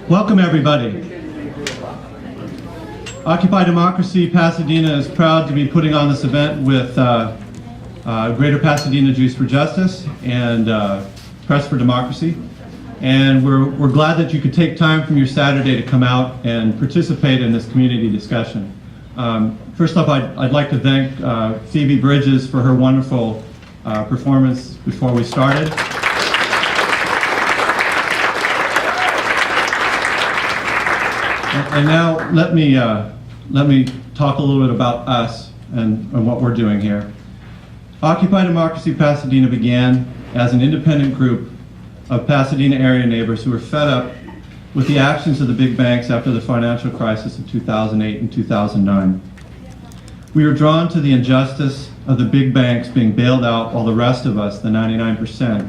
Welcome, everybody. Occupy Democracy Pasadena is proud to be putting on this event with Greater Pasadena Jews for Justice and Press for Democracy. And we're glad that you could take time from your Saturday to come out and participate in this community discussion. First off, I'd like to thank Phoebe Briggs for her wonderful performance before we started. And now let me talk a little bit about us and what we're doing here. Occupy Democracy Pasadena began as an independent group of Pasadena area neighbors who were fed up with the actions of the big banks after the financial crisis of 2008 and 2009. We were drawn to the injustice of the big banks being bailed out while the rest of us, the 99%,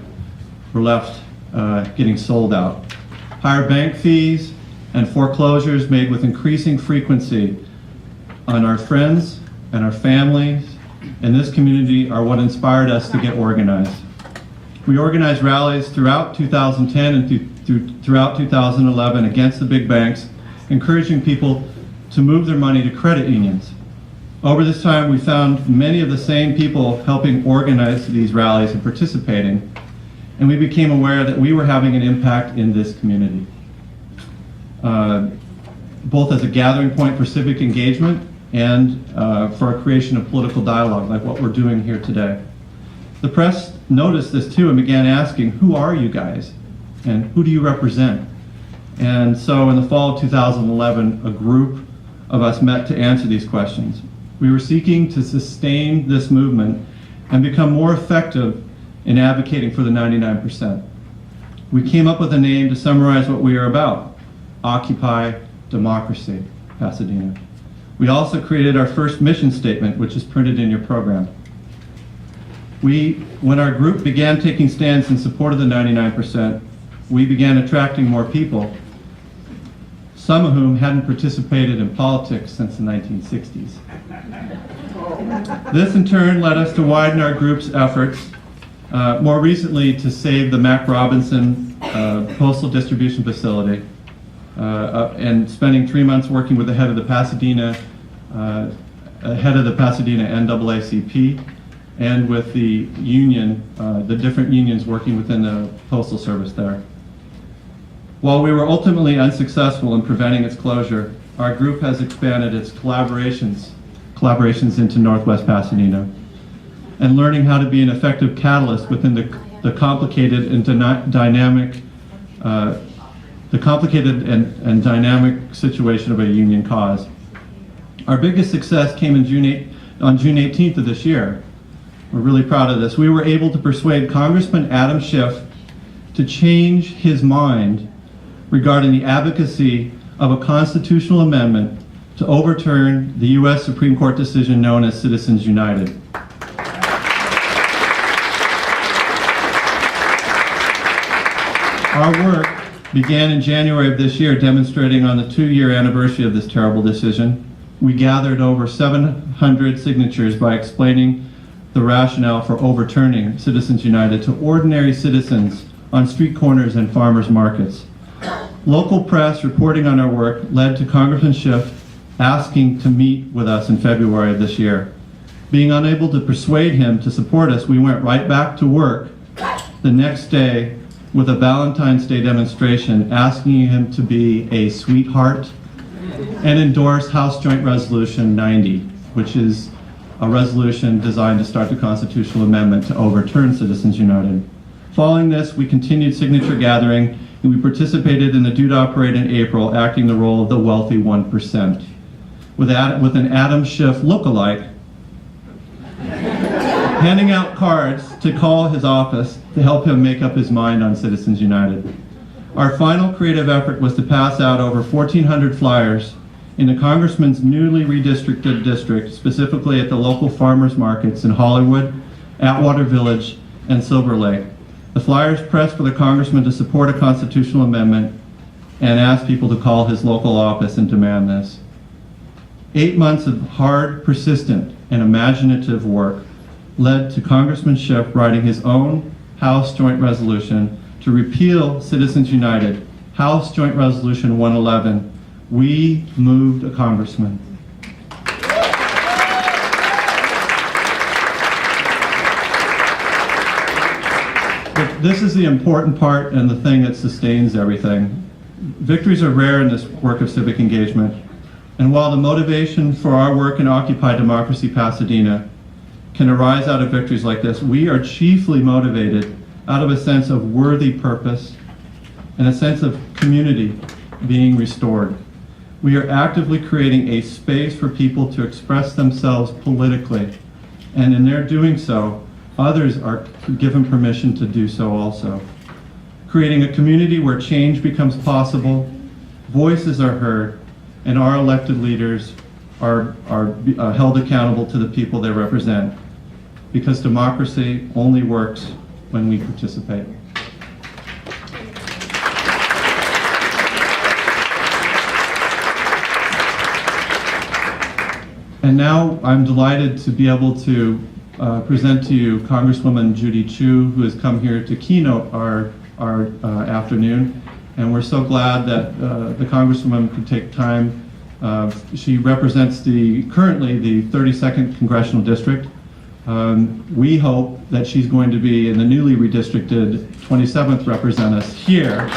were left getting sold out. Higher bank fees and foreclosures made with increasing frequency on our friends and our families in this community are what inspired us to get organized. We organized rallies throughout 2010 and throughout 2011 against the big banks, encouraging people to move their money to credit unions. Over this time, we found many of the same people helping organize these rallies and participating, and we became aware that we were having an impact in this community. Both as a gathering point for civic engagement and for a creation of political dialogue like what we're doing here today. The press noticed this too and began asking, who are you guys and who do you represent? And so in the fall of 2011, a group of us met to answer these questions. We were seeking to sustain this movement and become more effective in advocating for the 99%. We came up with a name to summarize what we are about. Occupy Democracy, Pasadena. We also created our first mission statement, which is printed in your program. When our group began taking stands in support of the 99%, we began attracting more people, some of whom hadn't participated in politics since the 1960s. This in turn led us to widen our group's efforts, more recently to save the Mac Robinson postal distribution facility, and spending 3 months working with the head of the Pasadena NAACP, and with the union, the different unions working within the Postal Service there. While we were ultimately unsuccessful in preventing its closure, our group has expanded its collaborations into Northwest Pasadena, and learning how to be an effective catalyst within the complicated and dynamic situation of a union cause. Our biggest success came on June 18th of this year. We're really proud of this. We were able to persuade Congressman Adam Schiff to change his mind regarding the advocacy of a constitutional amendment to overturn the U.S. Supreme Court decision known as Citizens United. Our work began in January of this year, demonstrating on the 2-year anniversary of this terrible decision. We gathered over 700 signatures by explaining the rationale for overturning Citizens United to ordinary citizens on street corners and farmers markets. Local press reporting on our work led to Congressman Schiff asking to meet with us in February of this year. Being unable to persuade him to support us, we went right back to work the next day with a Valentine's Day demonstration asking him to be a sweetheart and endorse House Joint Resolution 90, which is a resolution designed to start the constitutional amendment to overturn Citizens United. Following this, we continued signature gathering, and we participated in the Due Parade in April, acting the role of the wealthy 1%. With an Adam Schiff lookalike, handing out cards to call his office to help him make up his mind on Citizens United. Our final creative effort was to pass out over 1,400 flyers in the Congressman's newly redistricted district, specifically at the local farmers markets in Hollywood, Atwater Village, and Silver Lake. The flyers pressed for the Congressman to support a constitutional amendment and asked people to call his local office and demand this. 8 months of hard, persistent, and imaginative work led to Congressman Schiff writing his own House Joint Resolution to repeal Citizens United House Joint Resolution 111. We moved a congressman. But this is the important part and the thing that sustains everything. Victories are rare in this work of civic engagement. And while the motivation for our work in Occupy Democracy Pasadena can arise out of victories like this, we are chiefly motivated out of a sense of worthy purpose and a sense of community being restored. We are actively creating a space for people to express themselves politically, and in their doing so, others are given permission to do so also. Creating a community where change becomes possible, voices are heard, and our elected leaders are held accountable to the people they represent. Because democracy only works when we participate. And now I'm delighted to be able to present to you Congresswoman Judy Chu, who has come here to keynote our afternoon. And we're so glad that the Congresswoman could take time. She represents currently the 32nd Congressional District. We hope that she's going to be in the newly redistricted 27th represent us here.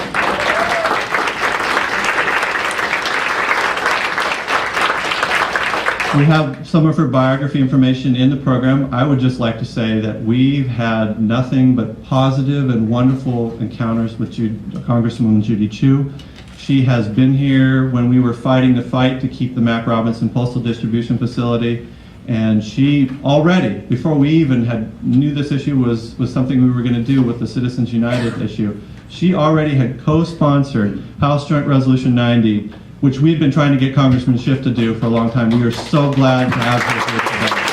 We have some of her biography information in the program. I would just like to say that we've had nothing but positive and wonderful encounters with Congresswoman Judy Chu. She has been here when we were fighting the fight to keep the Mac Robinson Postal Distribution Facility. And she already, before we even knew this issue was something we were going to do with the Citizens United issue, she already had co-sponsored House Joint Resolution 90, which we've been trying to get Congressman Schiff to do for a long time. We are so glad to have her here today.